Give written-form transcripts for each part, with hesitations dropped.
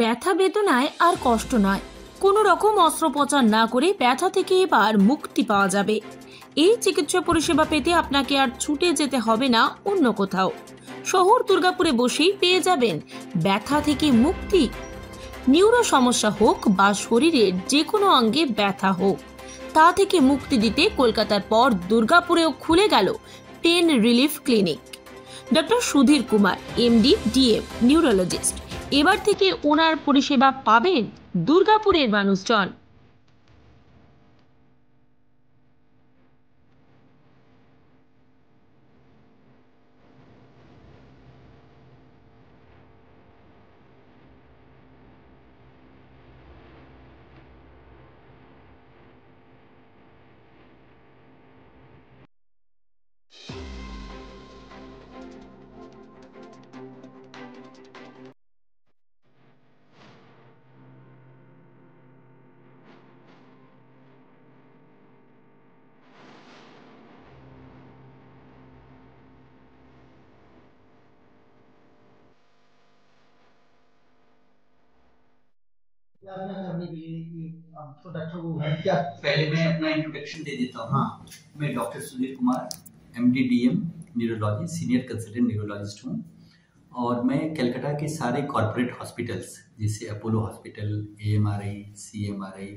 ব্যথা বেদনায় আর কষ্ট নয়, কোনো রকম অস্ত্রোপচার না করে ব্যথা থেকে এবার মুক্তি পাওয়া যাবে। এই চিকিৎসা পরিষেবা পেতে আপনাকে আর ছুটে যেতে হবে না অন্য কোথাও। শহর দুর্গাপুরে বসেই পেয়ে যাবেন ব্যথা থেকে মুক্তি। নিউরো সমস্যা হোক বা শরীরের যে কোনো অঙ্গে ব্যথা হোক, তা থেকে মুক্তি দিতে কলকাতার পর দুর্গাপুরেও খুলে গেল pain relief clinic. Doctor Sudhir Kumar, MD, DM, neurologist. এবার থেকে ওনার পরিষেবা পাবেন দুর্গাপুরের মানুষজন। पहले मैं अपना इंट्रोडक्शन दे देता हूँ। मैं doctor Sudhir Kumar, MD, DM, neurology, senior consultant neurologist हूँ और मैं कलकत्ता के सारे कॉर्पोरेट हॉस्पिटल्स जैसे Apollo hospital, AMRI, CMRI,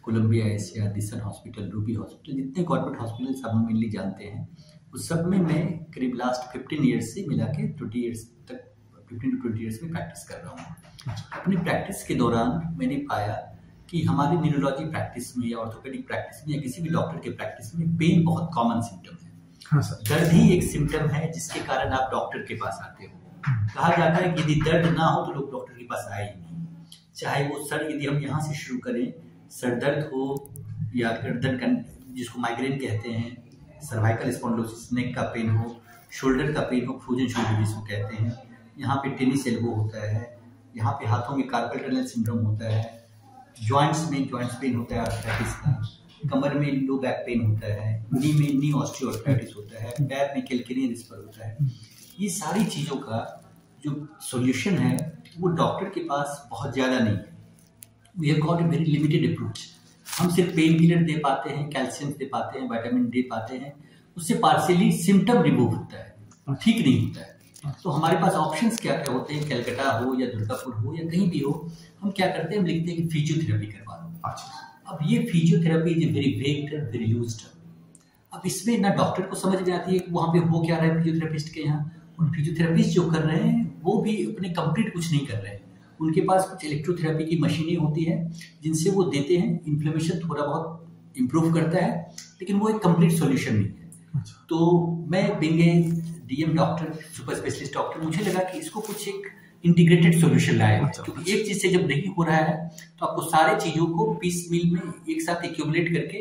Columbia Asia, Desun hospital, Ruby hospital, जितने कॉर्पोरेट हॉस्पिटल्स आप मेनली जानते हैं, उस सब में मैं करीब लास्ट 15 ईयर्स से मिला के 20 ईयर्स तक 15 to 20 ईयर्स में प्रैक्टिस कर रहा हूँ। अपनी प्रैक्टिस के दौरान मैंने पाया कि हमारी न्यूरोलॉजी प्रैक्टिस में या ऑर्थोपेडिक प्रैक्टिस में या किसी भी डॉक्टर के प्रैक्टिस में पेन बहुत कॉमन सिम्टम है। हाँ सर। दर्द ही एक सिम्टम है जिसके कारण आप डॉक्टर के पास आते हो। कहा जाता है कि यदि दर्द ना हो तो लोग डॉक्टर के पास आए ही नहीं। चाहे वो सर, यदि हम यहाँ से शुरू करें, सर दर्द हो या गर्दन, जिसको माइग्रेन कहते हैं, सर्वाइकल स्पॉन्डिलोसिस, नेक का पेन हो, शोल्डर का पेन हो, फ्रोजन शोल्डर जिसको कहते हैं, यहाँ पे टेनिस एल्बो होता है, यहाँ पे हाथों में कार्पल टनल सिंड्रोम होता है, जॉइंट्स पेन होता है आर्थराइटिस का, कमर में लो बैक पेन होता है, नी में नी ऑस्टियोआर्थराइटिस होता है, पैर में कैल्केनियन स्पर होता है। ये सारी चीज़ों का जो सॉल्यूशन है वो डॉक्टर के पास बहुत ज़्यादा नहीं है। We have got a very limited approach. हम सिर्फ पेन किलर दे पाते हैं, कैल्शियम दे पाते हैं, विटामिन दे पाते हैं, उससे पार्शियली सिम्टम रिमूव होता है, ठीक नहीं होता है। तो हमारे पास ऑप्शंस क्या क्या होते हैं, कलकत्ता हो या दुर्गापुर हो या कहीं भी हो, हम क्या करते हैं, हम लिखते हैं कि फिजियोथेरेपी करवा लो। अब ये physiotherapy is a very vague term, very loose term. अब इसमें ना डॉक्टर को समझ में आती है कि वहाँ पे हो क्या रहा है फिजियोथेरेपिस्ट के यहाँ, और फिजियोथेरेपिस्ट जो कर रहे हैं वो भी अपने कंप्लीट कुछ नहीं कर रहे हैं। उनके पास कुछ इलेक्ट्रोथेरेपी की मशीनें होती हैं जिनसे वो देते हैं, इन्फ्लेमेशन थोड़ा बहुत इम्प्रूव करता है, लेकिन वो एक कंप्लीट सॉल्यूशन नहीं है। तो मैं बेंगे DM doctor, super specialist doctor, मुझे लगा कि इसको कुछ एक इंटीग्रेटेड सॉल्यूशन लाए, क्योंकि एक चीज से जब नहीं हो रहा है तो आपको सारे चीजों को पीस मील में एक साथ एक्यूमुलेट करके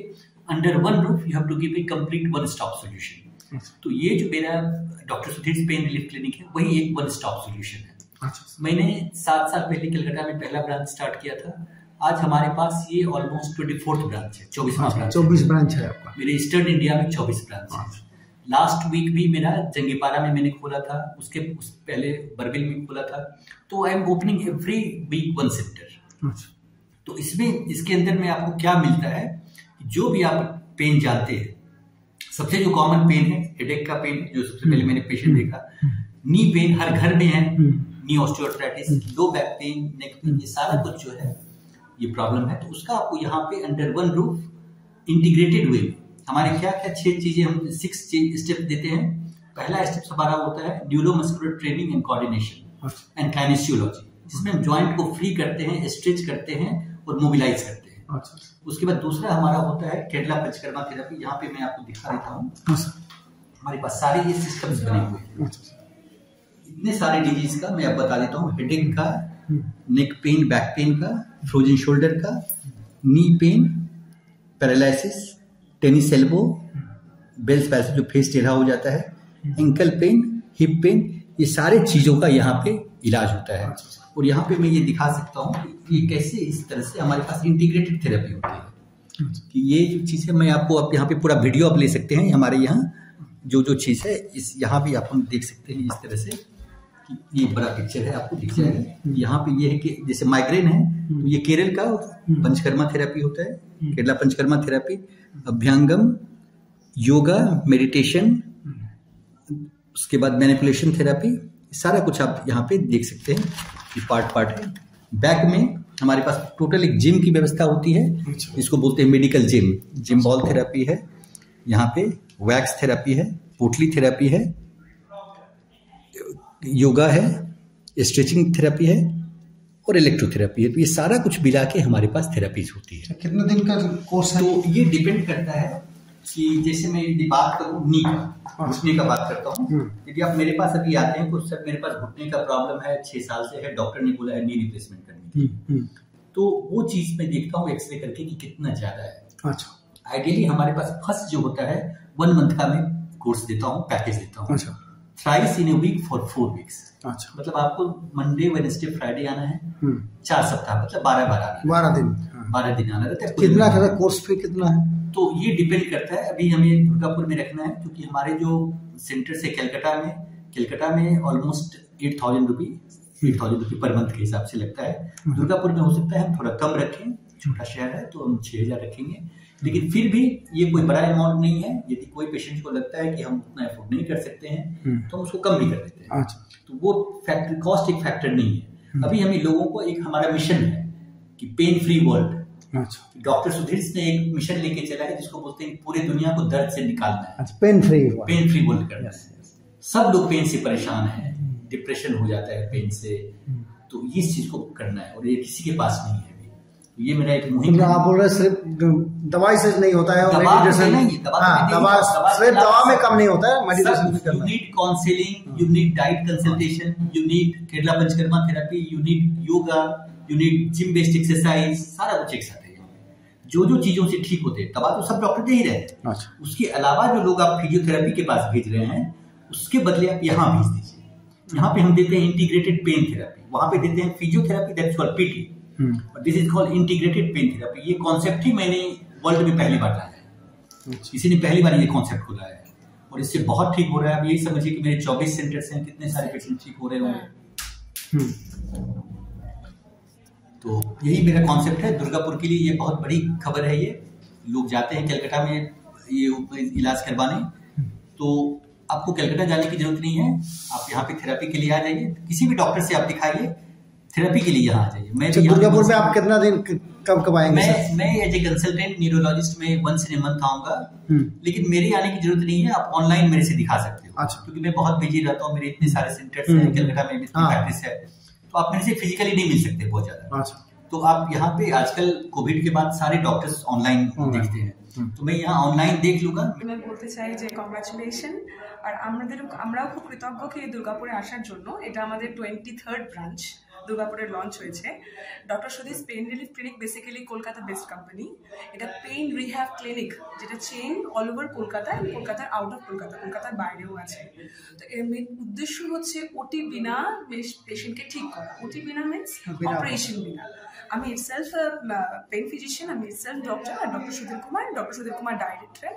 under one roof you have to give a complete one stop solution. तो ये जो मेरा doctor Sudhir pain relief clinic है वही एक वन स्टॉप सॉल्यूशन है। मैंने 7 साल पहले कलकत्ता में पहला ब्रांच स्टार्ट किया था। आज हमारे पास ये ऑलमोस्ट 24th ब्रांच है, 24 ब्रांच है आपका। मेरे ईस्टर्न इंडिया में 24 ब्रांच है। लास्ट वीक भी मेरा जंगीपारा में मैंने खोला था, उसके पहले बरबिल में खोला था। तो I am opening every week one centre. तो इसमें इसके अंदर में आपको क्या मिलता है, जो भी आप पेन जानते हैं, सबसे जो कॉमन पेन है हेडेक का पेन, जो सबसे पहले मैंने पेशेंट देखा, नी पेन हर घर में है, knee osteoarthritis, low back pain, neck pain, ये सारा कुछ जो है ये प्रॉब्लम है। तो उसका आपको यहाँ पे अंडर वन रूफ इंटीग्रेटेड वे हमारे क्या क्या 6 चीजें, हम 6 स्टेप देते हैं। पहला स्टेप हमारा होता है neuromuscular training and coordination and काइनेसियोलॉजी, जिसमें हम जॉइंट को फ्री करते हैं, स्ट्रेच करते हैं और मोबिलाइज करते हैं। उसके बाद दूसरा हमारा होता है केरला पंचकर्मा थेरेपी। यहाँ पे मैं आपको दिखा देता हूँ, हमारे पास सारे ये सिस्टम्स बने हुए हैं। इतने सारे डिजीज का मैं अब बता देता हूँ, हेडेक का, नेक पेन, बैक पेन का, फ्रोजन शोल्डर का, knee pain, paralysis, tennis elbow, Bell's palsy जो फेस टेढ़ा हो जाता है, एंकल पेन, हिप पेन, ये सारे चीजों का यहाँ पे इलाज होता है। और यहाँ पे मैं ये दिखा सकता हूँ कि ये कैसे इस तरह से हमारे पास इंटीग्रेटेड थेरेपी होती है। कि ये जो चीज़ है, मैं आपको आप यहाँ पे पूरा वीडियो आप ले सकते हैं। हमारे यहाँ जो चीज़ है इस यहाँ भी आप हम देख सकते हैं इस तरह से। कि ये बड़ा पिक्चर है, आपको दिख जाएगा। यहाँ पे ये है कि जैसे माइग्रेन है तो ये केरल का पंचकर्मा थेरेपी होता है, केरला पंचकर्मा थेरेपी, अभ्यंगम, योगा, मेडिटेशन, उसके बाद मैनिपुलेशन थेरेपी, सारा कुछ आप यहाँ पे देख सकते हैं। ये पार्ट है। बैक में हमारे पास टोटल एक जिम की व्यवस्था होती है, इसको बोलते हैं मेडिकल जिम बॉल थेरेपी है, यहाँ पे वैक्स थेरेपी है, पोटली थेरेपी है, योगा है, स्ट्रेचिंग थेरेपी है और इलेक्ट्रोथेरेपी है। तो ये सारा कुछ मिला के हमारे पास थेरेपीज होती है। कितने दिन का कोर्स है? तो ये डिपेंड करता है कि जैसे मैं यदि बात करूँ नी का, घुटने का बात करता हूँ, यदि आप मेरे पास अभी आते हैं तो सर मेरे पास घुटने का प्रॉब्लम है, 6 साल से है, डॉक्टर ने बोला है नी रिप्लेसमेंट करने की, तो वो चीज मैं देखता हूँ एक्सरे करके कि कितना ज्यादा है। अच्छा। आइडियली हमारे पास फर्स्ट जो होता है 1 मंथ का मैं कोर्स देता हूँ, पैकेज देता हूँ। अच्छा। Thrice in a week for 4 weeks. अच्छा। मतलब आपको मंडे, वेडनेसडे, फ्राइडे आना है, 4 सप्ताह, मतलब 12 आना है, 12 दिन। 12 दिन आना रहता है। कितना खर्चा, कोर्स फी कितना है? तो ये डिपेंड करता है। अभी हमें दुर्गापुर में रखना है क्योंकि हमारे जो सेंटर से कलकत्ता में ऑलमोस्ट 8,000 रुपये पर मंथ के हिसाब से लगता है। दुर्गापुर में हो सकता है हम थोड़ा कम रखें, छोटा शहर है तो हम 6,000 रखेंगे, लेकिन फिर भी ये कोई बड़ा अमाउंट नहीं है। यदि कोई पेशेंट को लगता है कि हम उतना अफोर्ड नहीं कर सकते हैं तो हम उसको कम भी कर देते हैं। अच्छा। तो वो फैक्टर, कॉस्ट एक फैक्टर नहीं है। अभी हमें लोगों को एक हमारा मिशन है कि पेन फ्री वर्ल्ड। अच्छा। डॉक्टर सुधीर ने एक मिशन लेके चला है जिसको बोलते हैं पूरे दुनिया को दर्द से निकालना है। अच्छा, पेन फ्री वर्ल्ड करना है। सब लोग पेन से परेशान हैं, डिप्रेशन हो जाता है पेन से, तो इस चीज को करना है और ये किसी के पास नहीं है अभी। तो ये मेरा एक मुहिम है। आप बोल रहे सिर्फ दवाई से नहीं होता है, दवा सिर्फ दवा में कम नहीं होता है, मेडिटेशन भी करना है। You need counselling, you need diet consultation, you need Kerala panchakarma therapy, you need yoga, you need gym based exercise, सारा कुछ एक साथ है। जो चीजों से ठीक होते हैं दवा तो सब डॉक्टर दे ही रहे हैं। अच्छा। उसके अलावा जो लोग आप फिजियोथेरेपी के पास भेज रहे हैं उसके बदले आप यहाँ भेज दीजिए। यहाँ पे हम देते हैं इंटीग्रेटेड पेन थेरेपी, वहां पे देते हैं physiotherapy, that's called PT, this is called integrated pain therapy. ये कॉन्सेप्ट ही मैंने वर्ल्ड में पहली बार लाया है, किसी ने पहली बार ये कॉन्सेप्ट को लाया है और इससे बहुत ठीक हो रहा है। आप यही समझिए कि मेरे 24 सेंटर्स हैं, कितने सारे पेशेंट ठीक हो रहे होंगे। तो यही मेरा कॉन्सेप्ट है दुर्गापुर के लिए। ये बहुत बड़ी खबर है। ये लोग जाते हैं कलकत्ता में ये इलाज करवाने, तो आपको कलकत्ता जाने की जरूरत नहीं है। आप यहाँ पे थेरेपी के लिए आ जाइए, किसी भी डॉक्टर से आप दिखाइए, थेरेपी के लिए यहाँ आ जाइए। मैं दुर्गापुर में आप कितना दिन कब आएंगे? मैं एज ए कंसल्टेंट न्यूरोलॉजिस्ट में 1 मंथ आऊंगा, लेकिन मेरे आने की जरूरत नहीं है। आप ऑनलाइन मेरे से दिखा सकते हो। अच्छा। क्योंकि मैं बहुत बिजी रहता हूँ, मेरे इतने सारे सेंटर्स हैं, कलकत्ता में भी प्रैक्टिस है, तो आप मेरे से फिजिकली नहीं मिल सकते बहुत ज्यादा। अच्छा। तो आप यहाँ पे आजकल कोविड के बाद सारे डॉक्टर्स ऑनलाइन देखते हैं, तो मैं यहाँ ऑनलाइन देख लूंगा। मैं বলতে চাই যে কংগ্রাচুলেশন, আর আমরাও খুব কৃতজ্ঞ কি দুর্গাপুরে আসার জন্য। এটা আমাদের 23rd ব্রাঞ্চ দুর্গাপুরে লঞ্চ হয়েছে। Doctor Sudhir pain relief clinic basically Kolkata based company. এটা পেইন রিহ্যাব ক্লিনিক, যেটা চেইন অল ওভার কলকাতা, কলকাতার আউট অফ কলকাতা, কলকাতার বাইরেও আছে। তো এর মেন উদ্দেশ্য হচ্ছে ওটি বিনা পেশেন্টকে ঠিক করা। ওটি বিনা মিনস অপারেশন বিনা। আমি ইটসেলফ পেইন ফিজিশিয়ান, আমি ইটসেলফ ডক্টর, আর doctor Sudhir Kumar director,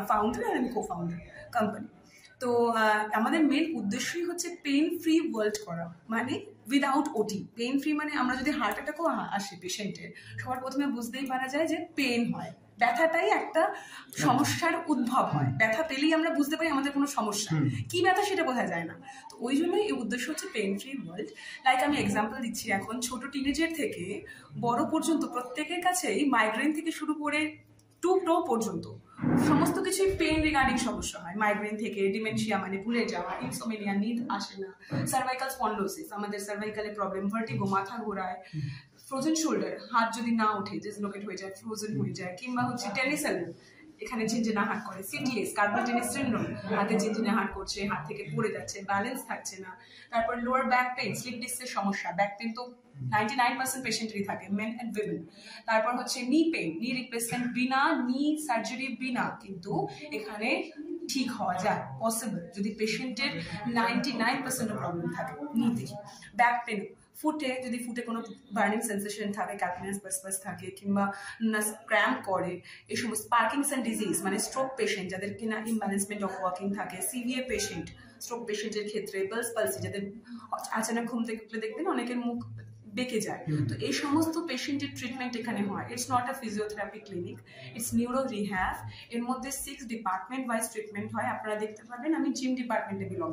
founder, আর আমি কো ফাউন্ডার কোম্পানি। তো আমাদের মেন উদ্দেশ্যই হচ্ছে পেইন ফ্রি ওয়ার্ল্ড করা, মানে উইদাউট ওটি। পেইন ফ্রি মানে আমরা যদি হার্ট অ্যাটাকও আসে পেশেন্টের, সবার প্রথমে বুঝতেই পারা যায় যে পেইন হয়, ব্যথাটাই একটা সমস্যার উদ্ভব হয়। ব্যথা পেলেই আমরা বুঝতে পারি আমাদের কোনো সমস্যা, কি ব্যথা সেটা বোঝা যায় না। তো ওই জন্যই এই উদ্দেশ্য হচ্ছে পেইন ফ্রি ওয়ার্ল্ড। লাইক আমি এক্সাম্পল দিচ্ছি, এখন ছোট টিনেজার থেকে বড় পর্যন্ত প্রত্যেকের কাছেই মাইগ্রেন থেকে শুরু করে টু পর্যন্ত সমস্ত কিছুই পেইন রিগার্ডিং সমস্যা হয়। মাইগ্রেন থেকে ডিমেনশিয়া মানে ভুলে যাওয়া, ইনসোমেনিয়া, নিদ আসে না, সার্ভাইকাল স্পন্ডোসিস আমাদের সার্ভাইকালে প্রবলেম, ভার্টিগো মাথা ঘোরায়, ফ্রোজেন শোল্ডার হাত যদি না ওঠে ডিসলোকেট হয়ে যায়, ফ্রোজেন হয়ে যায়, কিংবা হচ্ছে টেনিসেল এখানে ঝিনঝিনা হাট করে, সিটিএস কার্পাল টেনিস সিনড্রোম, হাতে ঝিনঝিনা হাট করছে, হাত থেকে পড়ে যাচ্ছে, ব্যালেন্স থাকছে না। তারপর লোয়ার ব্যাক পেইন, স্লিপ ডিস্কের সমস্যা, ব্যাক পেইন তো 99% পেশেন্টেরই থাকে, মেন অ্যান্ড উইমেন। তারপর হচ্ছে নি পেইন, নি রিপ্লেসমেন্ট বিনা, নি সার্জারি বিনা কিন্তু এখানে ঠিক হওয়া যায়, পসিবল যদি পেশেন্টের 99% প্রবলেম থাকে নিতে। ব্যাক পেন, যদি ফুটে কোনো বার্নিং সেন্সেশন থাকে, ক্যালকুলাস বাস থাকে, কিংবা ক্র্যাম্প করে, এই সমস্ত পার্কিনসন ডিজিজ মানে স্ট্রোক পেশেন্ট যাদের কিনা ইমব্যালেন্সমেন্ট অফ ওয়াকিং থাকে, সিভিএ পেশেন্ট স্ট্রোক পেশেন্টের ক্ষেত্রে পালসি, যাদের আচানক ঘুম থেকে উঠলে দেখবেন অনেকের মুখ বেঁকে যায়, তো এই সমস্ত পেশেন্টের ট্রিটমেন্ট এখানে হয়। It's not a physiotherapy clinic, it's neuro rehab. এর মধ্যে 6 ডিপার্টমেন্ট ওয়াইজ ট্রিটমেন্ট হয়। আপনারা দেখতে পাবেন আমি জিম ডিপার্টমেন্টে বিলং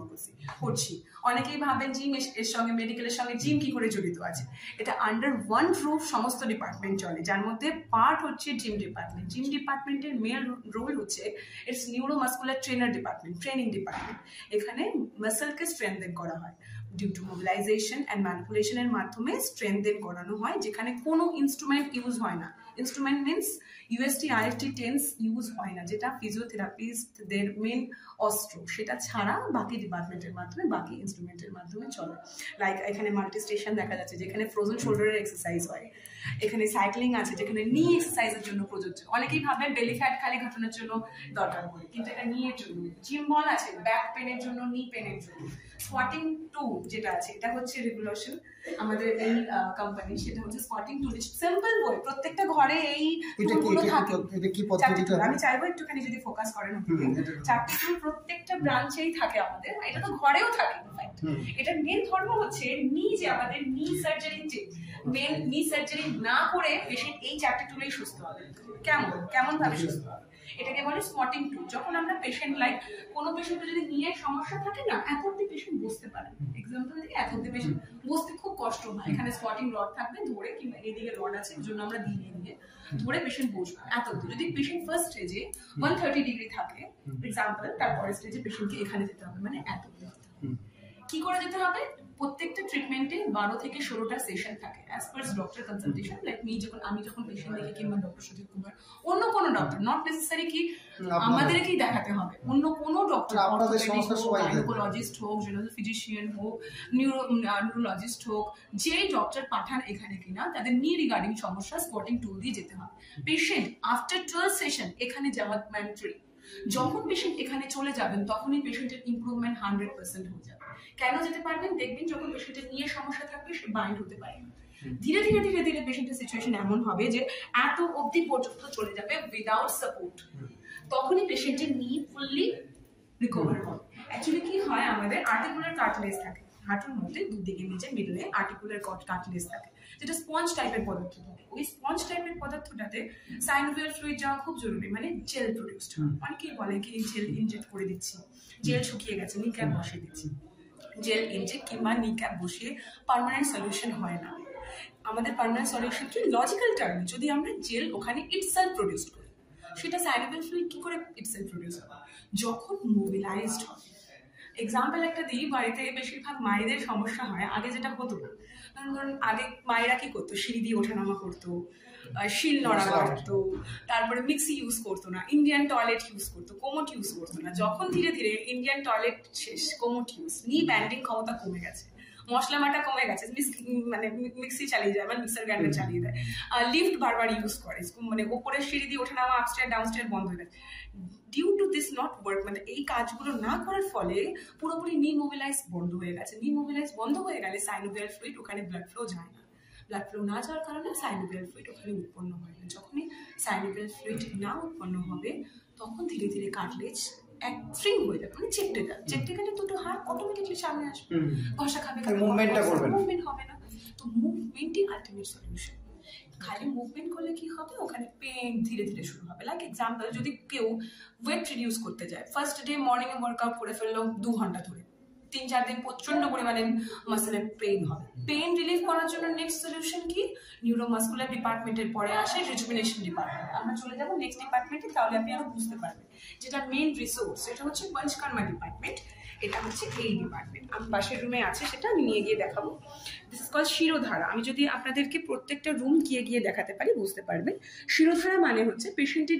করছি। অনেকেই ভাবেন জিম এর সঙ্গে, মেডিকেলের সঙ্গে জিম কি করে জড়িত আছে। এটা আন্ডার ওয়ান রুফ সমস্ত ডিপার্টমেন্ট চলে, যার মধ্যে পার্ট হচ্ছে জিম ডিপার্টমেন্ট। জিম ডিপার্টমেন্টের মেন রোল হচ্ছে it's neuro muscular trainer department, training department. এখানে মাসেলকে স্ট্রেনথেন করা হয় ডিউ টু মোবিলাইজেশন অ্যান্ড ম্যানিপুলেশনের মাধ্যমে স্ট্রেনথেন করানো হয়, যেখানে কোনো ইনস্ট্রুমেন্ট ইউজ হয় না। Instrument means UST RFT tense use হয় না, যেটা ফিজিওথেরাপিস্টদের মেন অস্ত্র। সেটা ছাড়া বাকি ডিপার্টমেন্টের মাধ্যমে, বাকি ইনস্ট্রুমেন্টের মাধ্যমে চলে। লাইক এখানে মাল্টি স্টেশন দেখা যাচ্ছে, যেখানে ফ্রোজেন শোল্ডারের এক্সারসাইজ হয়। এখানে সাইক্লিং আছে, যেখানে নি এক্সারসাইজের জন্য প্রযোজ্য। অনেকেই ভাবেন বেলি ফ্যাট খালি ঘটানোর জন্য দরকার পড়ে, কিন্তু এটা নিয়ের জন্য। জিম বল আছে ব্যাক পেনের জন্য, নি পেনের জন্য। স্কোয়াটিং 2 যেটা আছে, এটা হচ্ছে রেগুলেশন আমাদের এই কোম্পানি, সেটা হচ্ছে স্কোয়াটিং 2। সিম্পল বই, প্রত্যেকটা ঘরে এই টুলগুলো থাকে। আমি চাইবো একটুখানি যদি ফোকাস করেন, 4টি টুল প্রত্যেকটা ব্রাঞ্চেই থাকে আমাদের, এটা তো ঘরেও থাকে। এটার মেন ধর্ম হচ্ছে নি, যে আমাদের নি সার্জারি, যে মেন নি সার্জারি না করে পেশেন্ট এই 4টি টুলেই সুস্থ হবে। কেমন ভাবে সুস্থ হবে, এটাকে বলে স্কোয়াটিং 2। যখন আমরা পেশেন্ট, লাইক কোনো পেশেন্টের যদি নিয়ে সমস্যা থাকে না, এত অব্দি পেশেন্ট বসতে পারে, এক্সাম্পল দিকে এত অব্দি পেশেন্ট বসতে খুব কষ্ট হয়, এখানে স্কোয়াটিং রড থাকবে ধরে, কিংবা এইদিকে রড আছে এর জন্য আমরা দিয়ে ধরে পেশেন্ট বসবে এত অব্দি। যদি পেশেন্ট ফার্স্ট স্টেজে 130 ডিগ্রি থাকে এক্সাম্পল, তারপরের স্টেজে পেশেন্টকে এখানে যেতে হবে, মানে এত অব্দি। কি করে যেতে হবে? প্রত্যেকটা ট্রিটমেন্টে 12 থেকে 16টা সেশন থাকে as per doctor consultation. Like আমি যখন পেশেন্ট দেখি, কিংবা ডক্টর সুদীপ কুমার, অন্য কোনো ডক্টর, নট নেসেসারি কি আমাদেরকেই দেখাতে হবে, অন্য কোনো ডক্টর, গাইনোকোলজিস্ট হোক, জেনারেল ফিজিশিয়ান হোক, নিউরোলজিস্ট হোক, যেই ডক্টর পাঠান এখানে কিনা, তাদের নি রিগার্ডিং সমস্যা স্কোয়াটিং টুল দিয়ে যেতে হবে। পেশেন্ট আফটার 12 সেশন এখানে যাওয়া ম্যান্ডেটরি। যখন পেশেন্ট এখানে চলে যাবেন, তখনই পেশেন্টের ইমপ্রুভমেন্ট 100% হয়ে যাবে। কেন যেতে পারবেন? দেখবেন যখন পেশেন্টের নিয়ে সমস্যা থাকবে, সে বাইন্ড হতে পারে না। ধীরে ধীরে ধীরে ধীরে পেশেন্টের সিচুয়েশন এমন হবে যে এত অবধি পর্যন্ত চলে যাবে উইদাউট সাপোর্ট, তখনই পেশেন্টের নি ফুললি রিকভার হবে। অ্যাকচুয়ালি কি হয়, আমাদের আর্টিকুলার কার্টিলেজ থাকে হাঁটুর মধ্যে, দুদিকে নিচে মিডলে আর্টিকুলার কার্টিলেজ থাকে, যেটা স্পঞ্জ টাইপের পদার্থ থাকে। ওই স্পঞ্জ টাইপের পদার্থটাতে সাইনোভিয়াল ফ্লুইড যাওয়া খুব জরুরি, মানে জেল প্রডিউসড হয়। অনেকেই বলে কি জেল ইনজেক্ট করে দিচ্ছি, জেল শুকিয়ে গেছে, নি ক্যাপ বসিয়ে দিচ্ছি। জেল ইনজেক্ট কিংবা নি ক্যাপ বসিয়ে পার্মানেন্ট সলিউশন হয় না। আমাদের পার্মানেন্ট সলিউশন কি, লজিক্যাল টার্মে যদি আমরা জেল ওখানে ইটসেলফ প্রডিউস করি, সেটা সাইনোভিয়াল ফ্লুইড কি করে ইটসেলফ প্রডিউস হবে? যখন মোবিলাইজড হবে। এক্সাম্পল একটা দিই, বাড়িতে বেশিরভাগ মায়েদের সমস্যা হয়, আগে যেটা হতো না, ধরুন আগে মায়েরা কি করতো, সিঁড়ি দিয়ে ওঠানামা করতো, শিল নড়া করতো, তারপরে মিক্সি ইউজ করতো না, ইন্ডিয়ান টয়লেট ইউজ করতো, কোমোট ইউজ করতো না। যখন ধীরে ধীরে ইন্ডিয়ান টয়লেট শেষ, কোমোট ইউজ, নি ব্যান্ডিং ক্ষমতা কমে গেছে, মশলা মাটা কমে গেছে, মানে মিক্সি চালিয়ে যায়, মানে মিক্সার গ্রাইন্ডার চালিয়ে দেয়, লিফট বারবার ইউজ করে, মানে ওপরের সিঁড়ি দিয়ে ওঠানামা আপস্টেয়ার ডাউনস্টেয়ার বন্ধ হয়ে গেছে। Due to this not work, মানে এই কাজগুলো না করার ফলে পুরোপুরি নি মোবিলাইজ বন্ধ হয়ে গেছে। নি মোবিলাইজ বন্ধ হয়ে গেলে সাইনোভিয়াল ফ্লুইড, ওখানে ব্লাড ফ্লো যায় না। ব্লাড ফ্লো না যাওয়ার কারণে সাইনোভিয়াল ফ্লুইড ওখানে উৎপন্ন হয় না। যখনই সাইনোভিয়াল ফ্লুইড না উৎপন্ন হবে, তখন ধীরে ধীরে কার্টিলেজ স্ট্রিং হয়ে যাবে, মানে চেপটে যাবে। চেপটে গেলে দুটো হাড় অটোমেটিকলি সামনে আসবে, ঘষা খাবে, মুভমেন্ট হবে না। তো মুভমেন্টই আলটিমেট সলিউশন। খালি মুভমেন্ট করলে কি হবে, ওখানে পেন ধীরে ধীরে শুরু হবে। লাইক এক্সাম্পল, যদি কেউ ওয়েট রিডিউস করতে যায়, ফার্স্ট ডে মর্নিং এ ওয়ার্কআউট করে ফেললো 2 ঘন্টা ধরে, 3-4 দিন প্রচন্ড পরিমাণে মাসেলের পেইন হবে। পেইন রিলিফ করার জন্য নেক্সট সলিউশন কি, নিউরোমাসকুলার ডিপার্টমেন্টের পরে আসে রিজুভিনেশন ডিপার্টমেন্ট। আমরা চলে যাবো নেক্সট ডিপার্টমেন্টে, তাহলে আপনি আরো বুঝতে পারবেন। যেটা মেইন রিসোর্স, সেটা হচ্ছে পঞ্চকর্মা ডিপার্টমেন্ট। এটা হচ্ছে এই ডিপার্টমেন্ট, আমি পাশের রুমে আছে, সেটা আমি নিয়ে গিয়ে দেখাবো। This is called Shirodhara. আমি যদি আপনাদেরকে প্রত্যেকটা রুম গিয়ে দেখাতে পারি, বুঝতে পারবেন। শিরোধারা মানে হচ্ছে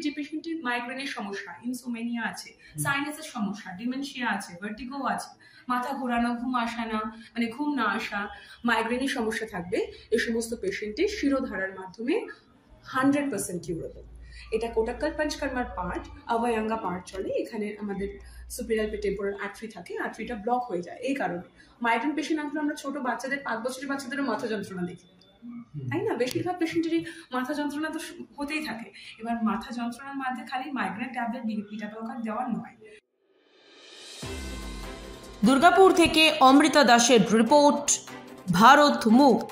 যে পেশেন্টের মাইগ্রেনের সমস্যা, ইনসোমেনিয়া আছে, সাইনাসের সমস্যা, ডিমেনশিয়া আছে, ভার্টিগো আছে, মাথা ঘোরানো, ঘুম আসা না, মানে ঘুম না আসা, মাইগ্রেনের সমস্যা থাকবে, এই সমস্ত পেশেন্টের শিরোধারার মাধ্যমে 100% কিউরেবল। এটা কোটাক্কাল পঞ্চকর্মার পার্ট, অভয়াঙ্গা পার্ট চলে। এখানে আমাদের সুপিরিয়ার টেম্পোরাল আর্টারি থাকে, আর্টারিটা ব্লক হয়ে যায়। এই কারণে মাইগ্রেন পেশেন্ট আমরা ছোট বাচ্চাদের, 5 বছরের বাচ্চাদেরও মাথা যন্ত্রণা দেখি, তাই না? বেশিরভাগ পেশেন্টেরই মাথা যন্ত্রণা তো হতেই থাকে। এবার মাথা যন্ত্রণার মধ্যে খালি মাইগ্রেন ট্যাবলেট বিটা ব্লকার দেওয়া নয়, দুর্গাপুর থেকে অমৃতা দাসের রিপোর্ট, ভারত মুখ।